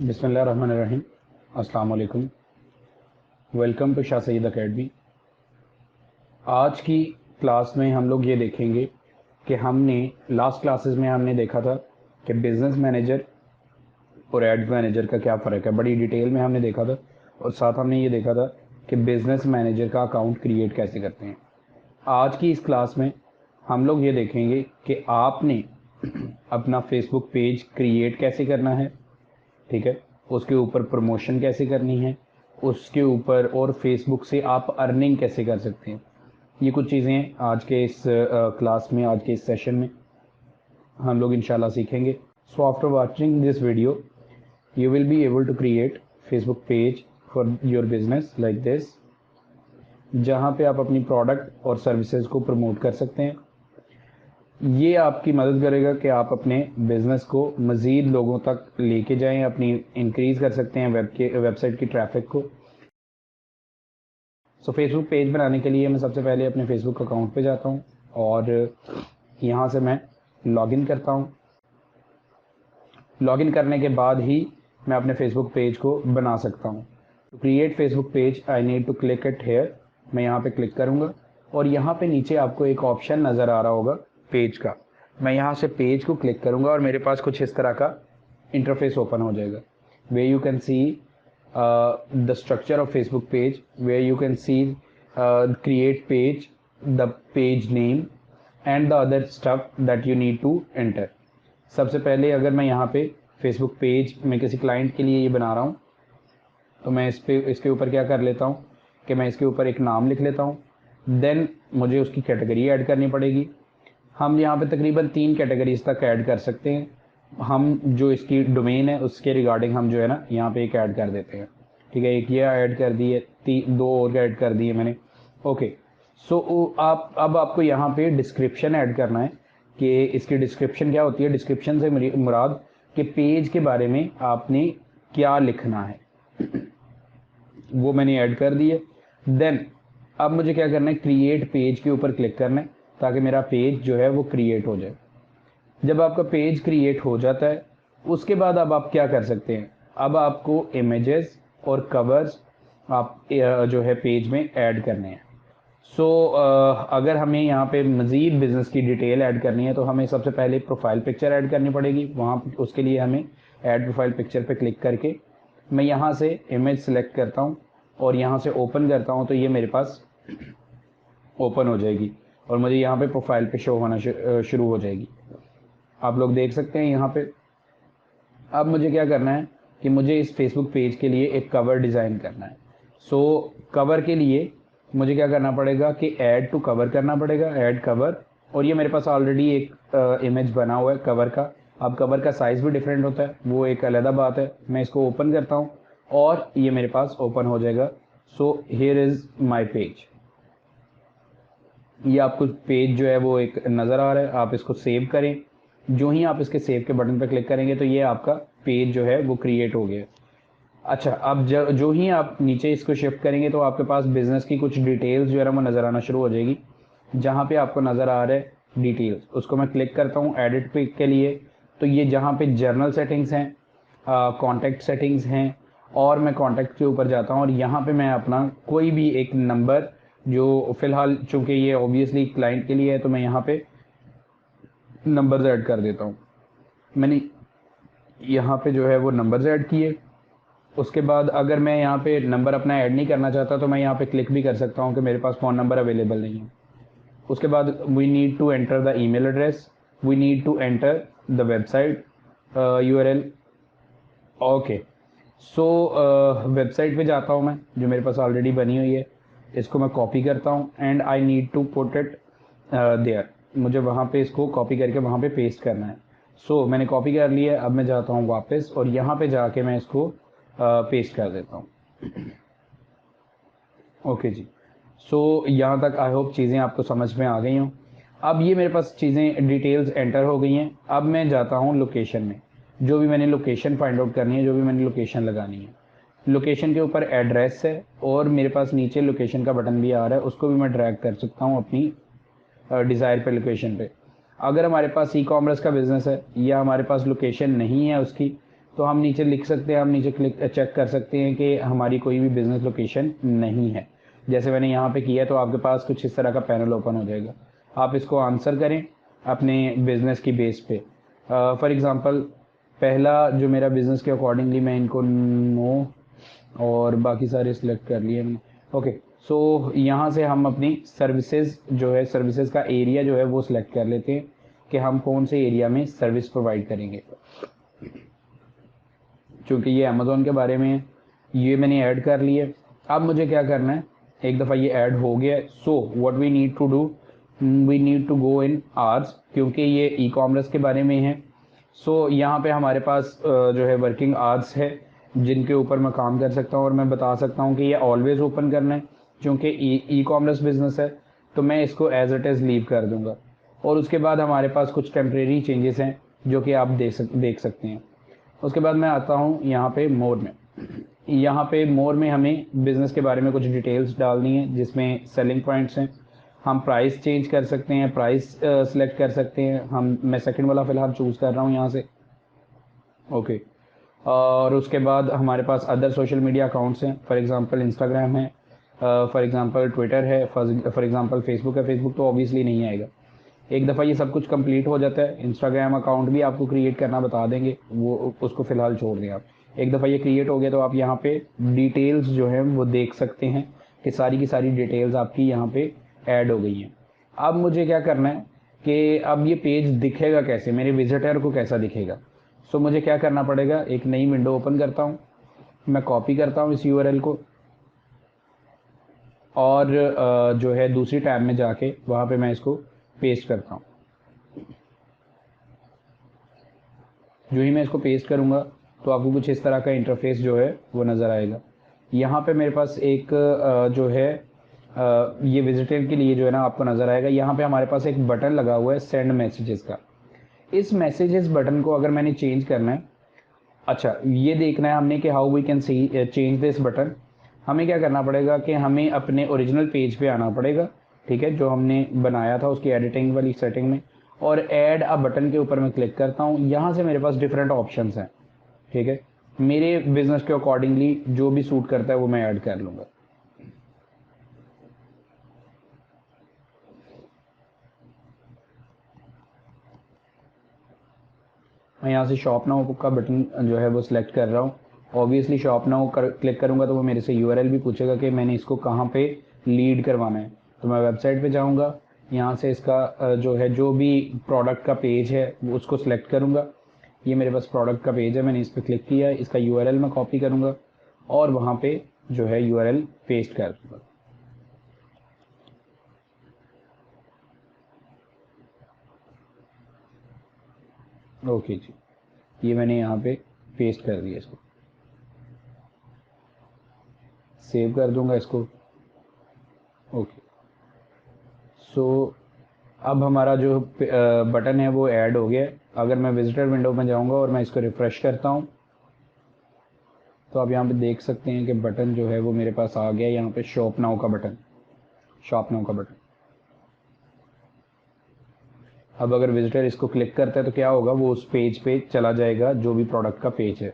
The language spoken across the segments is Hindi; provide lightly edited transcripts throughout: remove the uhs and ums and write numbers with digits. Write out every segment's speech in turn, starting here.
बिस्मिल्लाहिर्रहमानिर्रहीम। अस्सलाम वालेकुम। Welcome to Shah Saeed academy. आज की क्लास में हम लोग ये देखेंगे कि हमने लास्ट क्लासेस में हमने देखा था कि बिज़नेस मैनेजर और एड्स मैनेजर का क्या फ़र्क है, बड़ी डिटेल में हमने देखा था। और साथ हमने ये देखा था कि बिज़नेस मैनेजर का अकाउंट क्रिएट कैसे करते हैं। आज की इस क्लास में हम लोग ये देखेंगे कि आपने अपना फेसबुक पेज क्रिएट कैसे करना है, ठीक है, उसके ऊपर प्रमोशन कैसे करनी है, उसके ऊपर और फेसबुक से आप अर्निंग कैसे कर सकते हैं। ये कुछ चीज़ें आज के इस क्लास में, आज के इस सेशन में हम लोग इंशाल्लाह सीखेंगे। So after watching this video you will be able to create Facebook page for your business like this, जहाँ पे आप अपनी प्रोडक्ट और सर्विसेज को प्रमोट कर सकते हैं। ये आपकी मदद करेगा कि आप अपने बिज़नेस को मज़ीद लोगों तक लेके जाएं, अपनी इंक्रीज़ कर सकते हैं वेबसाइट की ट्रैफिक को। सो फेसबुक पेज बनाने के लिए मैं सबसे पहले अपने फेसबुक अकाउंट पे जाता हूं और यहाँ से मैं लॉगिन करता हूं। लॉगिन करने के बाद ही मैं अपने फेसबुक पेज को बना सकता हूं। To create Facebook page I need to click it here. मैं यहाँ पे क्लिक करूँगा और यहाँ पे नीचे आपको एक ऑप्शन नज़र आ रहा होगा पेज का। मैं यहाँ से पेज को क्लिक करूँगा और मेरे पास कुछ इस तरह का इंटरफेस ओपन हो जाएगा, way you can C the structure of Facebook page, where you can see create page, the page name and the other stuff that you need to enter. सबसे पहले अगर मैं यहाँ पे Facebook पेज में किसी क्लाइंट के लिए ये बना रहा हूँ तो मैं इसके ऊपर क्या कर लेता हूँ कि मैं इसके ऊपर एक नाम लिख लेता हूँ। देन मुझे उसकी कैटेगरी ऐड करनी पड़ेगी। हम यहाँ पे तकरीबन 3 कैटेगरीज तक ऐड कर सकते हैं। हम जो इसकी डोमेन है उसके रिगार्डिंग हम जो है ना यहाँ पे एक ऐड कर देते हैं, ठीक है। एक ये ऐड कर दी है, 2 और ऐड कर दिए मैंने। ओके, सो आप अब आपको यहाँ पे डिस्क्रिप्शन ऐड करना है कि इसकी डिस्क्रिप्शन क्या होती है। डिस्क्रिप्शन से मुराद कि पेज के बारे में आपने क्या लिखना है, वो मैंने ऐड कर दी है। देन अब मुझे क्या करना है, क्रिएट पेज के ऊपर क्लिक करना है ताकि मेरा पेज जो है वो क्रिएट हो जाए। जब आपका पेज क्रिएट हो जाता है उसके बाद अब आप क्या कर सकते हैं, अब आपको इमेजेस और कवर्स आप जो है पेज में ऐड करने हैं। सो अगर हमें यहाँ पे मज़ीद बिज़नेस की डिटेल ऐड करनी है तो हमें सबसे पहले प्रोफाइल पिक्चर ऐड करनी पड़ेगी। वहाँ उसके लिए हमें ऐड प्रोफाइल पिक्चर पे क्लिक करके मैं यहाँ से इमेज सेलेक्ट करता हूँ और यहाँ से ओपन करता हूँ तो ये मेरे पास ओपन हो जाएगी और मुझे यहाँ पे प्रोफाइल पे शो होना शुरू हो जाएगी। आप लोग देख सकते हैं यहाँ पे। अब मुझे क्या करना है कि मुझे इस फेसबुक पेज के लिए एक कवर डिज़ाइन करना है। सो कवर के लिए मुझे क्या करना पड़ेगा कि ऐड टू कवर करना पड़ेगा, ऐड कवर। और ये मेरे पास ऑलरेडी एक इमेज बना हुआ है कवर का। अब कवर का साइज़ भी डिफरेंट होता है, वो एक अलग बात है। मैं इसको ओपन करता हूँ और ये मेरे पास ओपन हो जाएगा। So here is my page. ये आपको पेज जो है वो एक नज़र आ रहा है। आप इसको सेव करें। जो ही आप इसके सेव के बटन पर क्लिक करेंगे तो ये आपका पेज जो है वो क्रिएट हो गया। अच्छा, अब जो ही आप नीचे इसको शिफ्ट करेंगे तो आपके पास बिज़नेस की कुछ डिटेल्स जो है ना वो नज़र आना शुरू हो जाएगी। जहाँ पे आपको नज़र आ रहा है डिटेल्स, उसको मैं क्लिक करता हूँ एडिट पे के लिए। तो ये जहाँ पे जर्नल सेटिंग्स हैं, कॉन्टैक्ट सेटिंग्स हैं, और मैं कॉन्टैक्ट के ऊपर जाता हूँ और यहाँ पे मैं अपना कोई भी एक नंबर, जो फ़िलहाल चूँकि ये ऑब्वियसली क्लाइंट के लिए है तो मैं यहाँ पे नंबर्स ऐड कर देता हूँ। मैंने यहाँ पे जो है वो नंबर्स ऐड किए। उसके बाद अगर मैं यहाँ पे नंबर अपना ऐड नहीं करना चाहता तो मैं यहाँ पे क्लिक भी कर सकता हूँ कि मेरे पास फ़ोन नंबर अवेलेबल नहीं है। उसके बाद we need to enter the email address, we need to enter the website URL। Okay, so website पे जाता हूँ मैं, जो मेरे पास ऑलरेडी बनी हुई है। इसको मैं कॉपी करता हूँ and I need to put it there. मुझे वहाँ पे इसको कॉपी करके वहाँ पे पेस्ट करना है। सो मैंने कॉपी कर लिया है। अब मैं जाता हूँ वापस और यहाँ पे जाके मैं इसको पेस्ट कर देता हूँ। ओके जी, सो यहाँ तक आई होप चीज़ें आपको समझ में आ गई हों। अब ये मेरे पास चीज़ें डिटेल्स एंटर हो गई हैं। अब मैं जाता हूँ लोकेशन में, जो भी मैंने लोकेशन फाइंड आउट करनी है, जो भी मैंने लोकेशन लगानी है। लोकेशन के ऊपर एड्रेस है और मेरे पास नीचे लोकेशन का बटन भी आ रहा है, उसको भी मैं ड्रैग कर सकता हूँ अपनी डिज़ायर पे लोकेशन पे। अगर हमारे पास ई कॉमर्स का बिज़नेस है या हमारे पास लोकेशन नहीं है उसकी, तो हम नीचे लिख सकते हैं, हम नीचे क्लिक चेक कर सकते हैं कि हमारी कोई भी बिज़नेस लोकेशन नहीं है। जैसे मैंने यहाँ पे किया तो आपके पास कुछ इस तरह का पैनल ओपन हो जाएगा। आप इसको आंसर करें अपने बिज़नेस की बेस पे। फॉर एग्ज़ाम्पल पहला जो मेरा बिज़नेस के अकॉर्डिंगली मैं इनको नो और बाकी सारे सिलेक्ट कर लिए मैंने। ओके, सो यहाँ से हम अपनी सर्विसेज जो है, सर्विसेज का एरिया जो है वो सिलेक्ट कर लेते हैं कि हम कौन से एरिया में सर्विस प्रोवाइड करेंगे। क्योंकि ये अमेज़ोन के बारे में है, ये मैंने ऐड कर लिए। अब मुझे क्या करना है, एक दफ़ा ये ऐड हो गया है, so what we need to do, we need to go in hours, क्योंकि ये ई कॉमर्स के बारे में है। सो यहाँ पे हमारे पास जो है वर्किंग आवर्स है जिनके ऊपर मैं काम कर सकता हूँ, और मैं बता सकता हूँ कि ये ऑलवेज़ ओपन करना है। क्योंकि ई कॉमर्स बिजनेस है तो मैं इसको एज इट इज़ लीव कर दूंगा। और उसके बाद हमारे पास कुछ टेम्प्रेरी चेंजेस हैं जो कि आप देख सकते हैं। उसके बाद मैं आता हूँ यहाँ पे मोर में। यहाँ पे मोर में हमें बिज़नेस के बारे में कुछ डिटेल्स डालनी है, जिसमें सेलिंग पॉइंट्स हैं। हम प्राइस चेंज कर सकते हैं, प्राइस सेलेक्ट कर सकते हैं। मैं सेकंड वाला फ़िलहाल चूज़ कर रहा हूँ यहाँ से। ओके, और उसके बाद हमारे पास अदर सोशल मीडिया अकाउंट्स हैं। फॉर एग्ज़ाम्पल इंस्टाग्राम है, फॉर एग्ज़ाम्पल ट्विटर है, फॉर एग्ज़ाम्पल फेसबुक है। फेसबुक तो ऑब्वियसली नहीं आएगा। एक दफ़ा ये सब कुछ कंप्लीट हो जाता है, इंस्टाग्राम अकाउंट भी आपको क्रिएट करना बता देंगे, वो उसको फ़िलहाल छोड़ दें आप। एक दफ़ा ये क्रिएट हो गया तो आप यहाँ पे डिटेल्स जो हैं वो देख सकते हैं कि सारी की सारी डिटेल्स आपकी यहाँ पे ऐड हो गई हैं। अब मुझे क्या करना है कि अब ये पेज दिखेगा कैसे, मेरे विजिटर को कैसा दिखेगा। सो मुझे क्या करना पड़ेगा, एक नई विंडो ओपन करता हूँ, मैं कॉपी करता हूँ इस यूआरएल को, और जो है दूसरी टैब में जाके वहाँ पे मैं इसको पेस्ट करता हूँ। जो ही मैं इसको पेस्ट करूँगा तो आपको कुछ इस तरह का इंटरफेस जो है वो नज़र आएगा। यहाँ पे मेरे पास एक जो है ये विजिटर के लिए जो है ना आपको नज़र आएगा। यहाँ पे हमारे पास एक बटन लगा हुआ है सेंड मैसेजेस का। इस मैसेजेस बटन को अगर मैंने चेंज करना है, अच्छा ये देखना है हमने कि how we can see change this button. हमें क्या करना पड़ेगा कि हमें अपने ओरिजिनल पेज पे आना पड़ेगा, ठीक है, जो हमने बनाया था उसकी एडिटिंग वाली सेटिंग में, और ऐड अ बटन के ऊपर मैं क्लिक करता हूँ। यहाँ से मेरे पास डिफरेंट ऑप्शंस हैं, ठीक है, मेरे बिजनेस के अकॉर्डिंगली जो भी सूट करता है वो मैं ऐड कर लूँगा। मैं यहाँ से शॉप नाउ का बटन जो है वो सिलेक्ट कर रहा हूँ। ऑब्वियसली शॉप नाउ क्लिक करूँगा तो वो मेरे से यूआरएल भी पूछेगा कि मैंने इसको कहाँ पे लीड करवाना है। तो मैं वेबसाइट पे जाऊँगा, यहाँ से इसका जो है जो भी प्रोडक्ट का पेज है वो उसको सिलेक्ट करूँगा। ये मेरे पास प्रोडक्ट का पेज है, मैंने इस पर क्लिक किया है, इसका यूआरएल मैं कॉपी करूँगा और वहाँ पे जो है यूआरएल पेस्ट कर दूँगा। ओके जी, ये मैंने यहाँ पे पेस्ट कर दिया, इसको सेव कर दूँगा इसको। ओके, सो अब हमारा जो बटन है वो ऐड हो गया है। अगर मैं विजिटर विंडो में जाऊंगा और मैं इसको रिफ़्रेश करता हूं तो आप यहाँ पे देख सकते हैं कि बटन जो है वो मेरे पास आ गया है। यहाँ पे शॉप नाउ का बटन, शॉप नाउ का बटन। अब अगर विजिटर इसको क्लिक करता है तो क्या होगा, वो उस पेज पे चला जाएगा जो भी प्रोडक्ट का पेज है।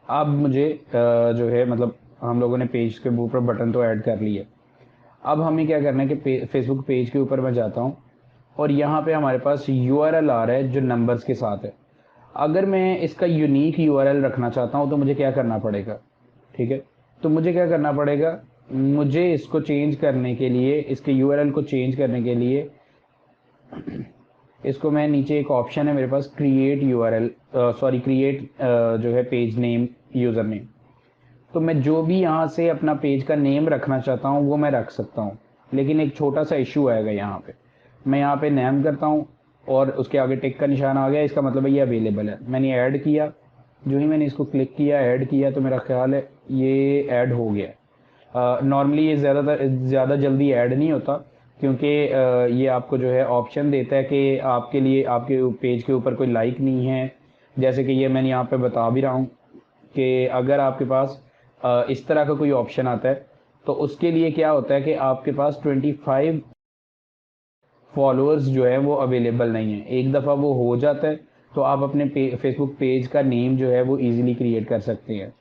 अब मुझे जो है मतलब हम लोगों ने पेज के ऊपर बटन तो ऐड कर लिया। अब हमें क्या करना है कि फेसबुक पेज के ऊपर मैं जाता हूँ और यहाँ पे हमारे पास यूआरएल आ रहा है जो नंबर्स के साथ है। अगर मैं इसका यूनिक यूआरएल रखना चाहता हूँ तो मुझे क्या करना पड़ेगा, ठीक है, तो मुझे क्या करना पड़ेगा, मुझे इसको चेंज करने के लिए, इसके यूआरएल को चेंज करने के लिए इसको मैं नीचे एक ऑप्शन है मेरे पास क्रिएट यूआरएल, सॉरी क्रिएट जो है पेज नेम, यूज़र नेम। तो मैं जो भी यहाँ से अपना पेज का नेम रखना चाहता हूँ वो मैं रख सकता हूँ, लेकिन एक छोटा सा इशू आएगा यहाँ पे। मैं यहाँ पे नेम करता हूँ और उसके आगे टिक का निशान आ गया, इसका मतलब है ये अवेलेबल है। मैंने ऐड किया, जो ही मैंने इसको क्लिक किया, ऐड किया, तो मेरा ख्याल है ये ऐड हो गया। नॉर्मली ये ज़्यादा जल्दी ऐड नहीं होता, क्योंकि ये आपको जो है ऑप्शन देता है कि आपके लिए आपके पेज के ऊपर कोई लाइक नहीं है। जैसे कि ये मैंने यहाँ पे बता भी रहा हूँ कि अगर आपके पास इस तरह का कोई ऑप्शन आता है तो उसके लिए क्या होता है कि आपके पास 25 फॉलोअर्स जो है वो अवेलेबल नहीं है। एक दफ़ा वो हो जाता है तो आप अपने फेसबुक पेज का नेम जो है वो इजीली क्रिएट कर सकते हैं।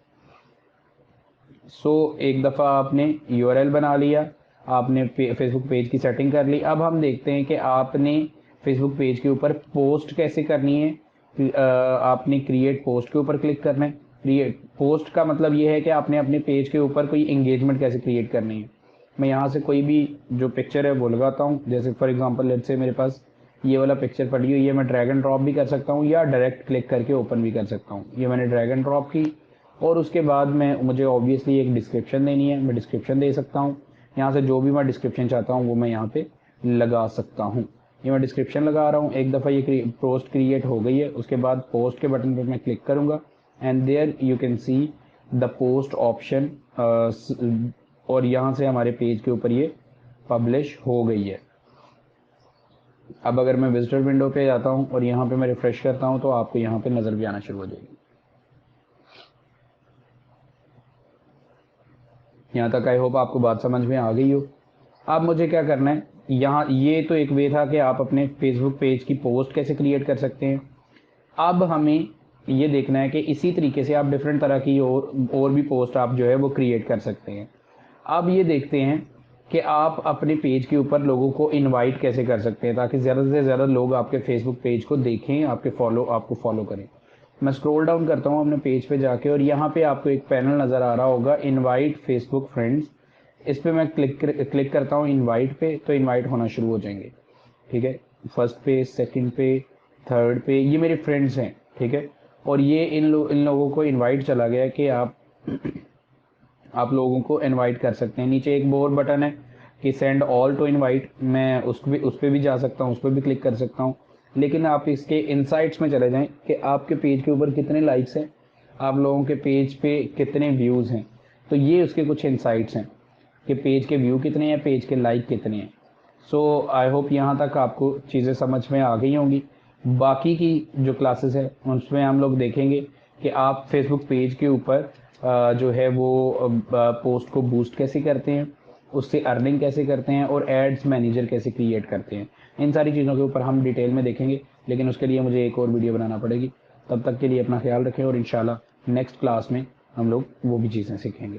एक दफ़ा आपने यूआरएल बना लिया, आपने फेसबुक पेज की सेटिंग कर ली। अब हम देखते हैं कि आपने फेसबुक पेज के ऊपर पोस्ट कैसे करनी है। आपने क्रिएट पोस्ट के ऊपर क्लिक करना है। क्रिएट पोस्ट का मतलब ये है कि आपने अपने पेज के ऊपर कोई एंगेजमेंट कैसे क्रिएट करनी है। मैं यहाँ से कोई भी जो पिक्चर है वो लगाता हूँ। जैसे फॉर एग्जांपल लेट्स से मेरे पास ये वाला पिक्चर पड़ी हुई है, मैं ड्रैग एंड ड्रॉप भी कर सकता हूँ या डायरेक्ट क्लिक करके ओपन भी कर सकता हूँ। ये मैंने ड्रैग एंड ड्रॉप की और उसके बाद मुझे ऑब्वियसली एक डिस्क्रिप्शन देनी है, मैं डिस्क्रिप्शन दे सकता हूँ। यहाँ से जो भी मैं डिस्क्रिप्शन चाहता हूँ वो मैं यहाँ पे लगा सकता हूँ। ये मैं डिस्क्रिप्शन लगा रहा हूँ। एक दफ़ा ये पोस्ट क्रिएट हो गई है, उसके बाद पोस्ट के बटन पे मैं क्लिक करूँगा and there you can see the post option और यहाँ से हमारे पेज के ऊपर ये पब्लिश हो गई है। अब अगर मैं विजिटर विंडो पे जाता हूँ और यहाँ पे मैं रिफ्रेश करता हूँ तो आपको यहाँ पे नज़र भी आना शुरू हो जाएगी। यहाँ तक आई होप आपको बात समझ में आ गई हो। अब मुझे क्या करना है, यहाँ ये तो एक वे था कि आप अपने फेसबुक पेज की पोस्ट कैसे क्रिएट कर सकते हैं। अब हमें ये देखना है कि इसी तरीके से आप डिफरेंट तरह की और भी पोस्ट आप जो है वो क्रिएट कर सकते हैं। अब ये देखते हैं कि आप अपने पेज के ऊपर लोगों को इनवाइट कैसे कर सकते हैं ताकि ज़्यादा से ज़्यादा लोग आपके फेसबुक पेज को देखें, आपको फॉलो करें। मैं स्क्रॉल डाउन करता हूँ अपने पेज पे जाके और यहाँ पे आपको एक पैनल नज़र आ रहा होगा, इनवाइट फेसबुक फ्रेंड्स। इस पे मैं क्लिक करता हूँ इनवाइट पे, तो इनवाइट होना शुरू हो जाएंगे। ठीक है, फर्स्ट पे, सेकंड पे, थर्ड पे, ये मेरे फ्रेंड्स हैं। ठीक है, और ये इन लोगों को इनवाइट चला गया कि आप लोगों को इनवाइट कर सकते हैं। नीचे एक और बटन है कि सेंड ऑल टू इनवाइट, मैं उस पर भी जा सकता हूँ, उस पर भी क्लिक कर सकता हूँ। लेकिन आप इसके इनसाइट्स में चले जाएं कि आपके पेज के ऊपर कितने लाइक्स हैं, आप लोगों के पेज पे कितने व्यूज़ हैं। तो ये उसके कुछ इनसाइट्स हैं कि पेज के व्यू कितने हैं, पेज के लाइक कितने हैं। आई होप यहाँ तक आपको चीज़ें समझ में आ गई होंगी। बाकी की जो क्लासेस है उसमें हम लोग देखेंगे कि आप फेसबुक पेज के ऊपर जो है वो पोस्ट को बूस्ट कैसे करते हैं, उससे अर्निंग कैसे करते हैं और एड्स मैनेजर कैसे क्रिएट करते हैं। इन सारी चीज़ों के ऊपर हम डिटेल में देखेंगे, लेकिन उसके लिए मुझे एक और वीडियो बनाना पड़ेगी। तब तक के लिए अपना ख्याल रखें और इंशाल्लाह नेक्स्ट क्लास में हम लोग वो भी चीज़ें सीखेंगे।